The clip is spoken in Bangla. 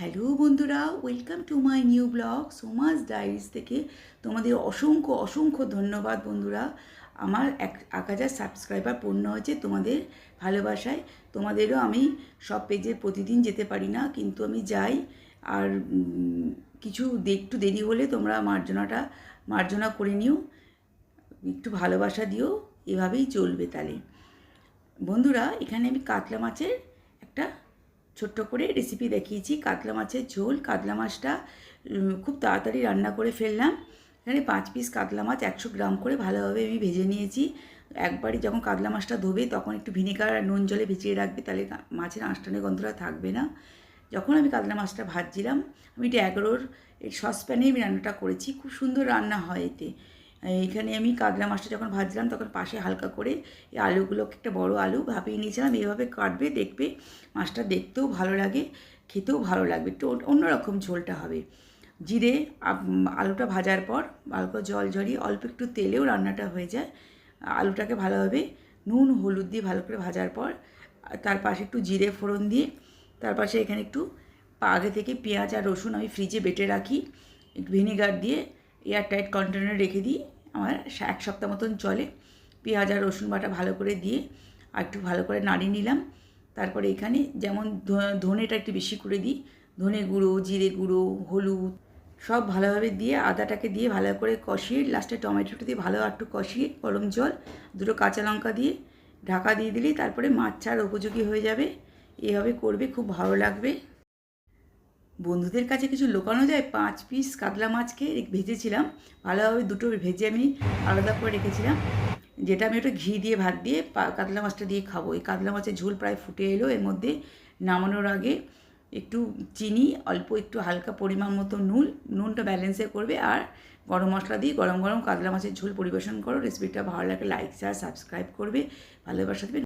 হ্যালো বন্ধুরা, welcome to my new blog Soma's diaries থেকে তোমাদের অসংখ্য অসংখ্য ধন্যবাদ বন্ধুরা। আমার 1,000 সাবস্ক্রাইবার পূর্ণ হয়েছে তোমাদের ভালোবাসায়। তোমাদেরও আমি সব পেজে প্রতিদিন যেতে পারি না, কিন্তু আমি যাই। আর কিছু একটু দেরি হলে তোমরা মার্জনা করে নিও, একটু ভালোবাসা দিও, এভাবেই চলবে। তাহলে বন্ধুরা, এখানে আমি কাতলা মাছের একটা ছোট্ট করে রেসিপি দেখিয়েছি। কাতলা মাছের ঝোল। কাতলা মাছটা খুব তাড়াতাড়ি রান্না করে ফেললাম। এখানে 5 পিস কাতলা মাছ 100 গ্রাম করে ভালোভাবে আমি ভেজে নিয়েছি। একবারই যখন কাতলা মাছটা ধোবে তখন একটু ভিনেগার আর নুন জলে ভিজিয়ে রাখবে, তাহলে মাছের আঁশটানে গন্ধটা থাকবে না। যখন আমি কাতলা মাছটা ভাজছিলাম, আমি এটা 11 সসপ্যানে আমি রান্নাটা করেছি। খুব সুন্দর রান্না হয় এতে। এইখানে আমি কাতলা মাছটা যখন ভাজলাম তখন পাশে হালকা করে এই আলুগুলোকে, একটা বড় আলু ভাপিয়ে নিয়েছিলাম। এইভাবে কাটবে, দেখবে মাছটা দেখতেও ভালো লাগে, খেতেও ভালো লাগবে। একটু অন্যরকম ঝোলটা হবে। জিরে আলুটা ভাজার পর ভালো করে জল ঝরিয়ে অল্প একটু তেলেও রান্নাটা হয়ে যায়। আলুটাকে ভালোভাবে নুন হলুদ দিয়ে ভালো করে ভাজার পর তার পাশে একটু জিরে ফোড়ন দিয়ে, তার পাশে এখানে একটু আগে থেকে পেঁয়াজ আর রসুন আমি ফ্রিজে বেটে রাখি, একটু ভিনেগার দিয়ে এয়ারটাইট কন্টেনারে রেখে দিই। আমার 1 সপ্তাহ মতন চলে। পেঁয়াজ আর রসুন বাটা ভালো করে দিয়ে আর একটু ভালো করে নাড়িয়ে নিলাম। তারপরে এখানে যেমন ধনেটা একটু বেশি করে দিই, ধনে গুঁড়ো, জিরে গুঁড়ো, হলুদ সব ভালোভাবে দিয়ে আদাটাকে দিয়ে ভালো করে কষিয়ে লাস্টে টমেটোটা দিয়ে ভালো একটু কষিয়ে গরম জল, 2টো কাঁচা লঙ্কা দিয়ে ঢাকা দিয়ে দিলেই তারপরে মাছ ছাড় উপযোগী হয়ে যাবে। এভাবে করবে, খুব ভালো লাগবে। বন্ধুদের কাছে কিছু লুকানো যায়? 5 পিস কাতলা মাছকে ভেজেছিলাম ভালোভাবে, 2টো ভেজে আমি আলাদা করে রেখেছিলাম, যেটা আমি একটু ঘি দিয়ে ভাত দিয়ে কাতলা মাছটা দিয়ে খাবো। এই কাতলা মাছের ঝোল প্রায় ফুটে এলো। এর মধ্যে নামানোর আগে একটু চিনি, অল্প একটু হালকা পরিমাণ মতো নুনটা ব্যালেন্সে করবে, আর গরম মশলা দিয়ে গরম গরম কাতলা মাছের ঝোল পরিবেশন করো। রেসিপিটা ভালো লাগে লাইক শেয়ার সাবস্ক্রাইব করবে, ভালোবাসা দেবে।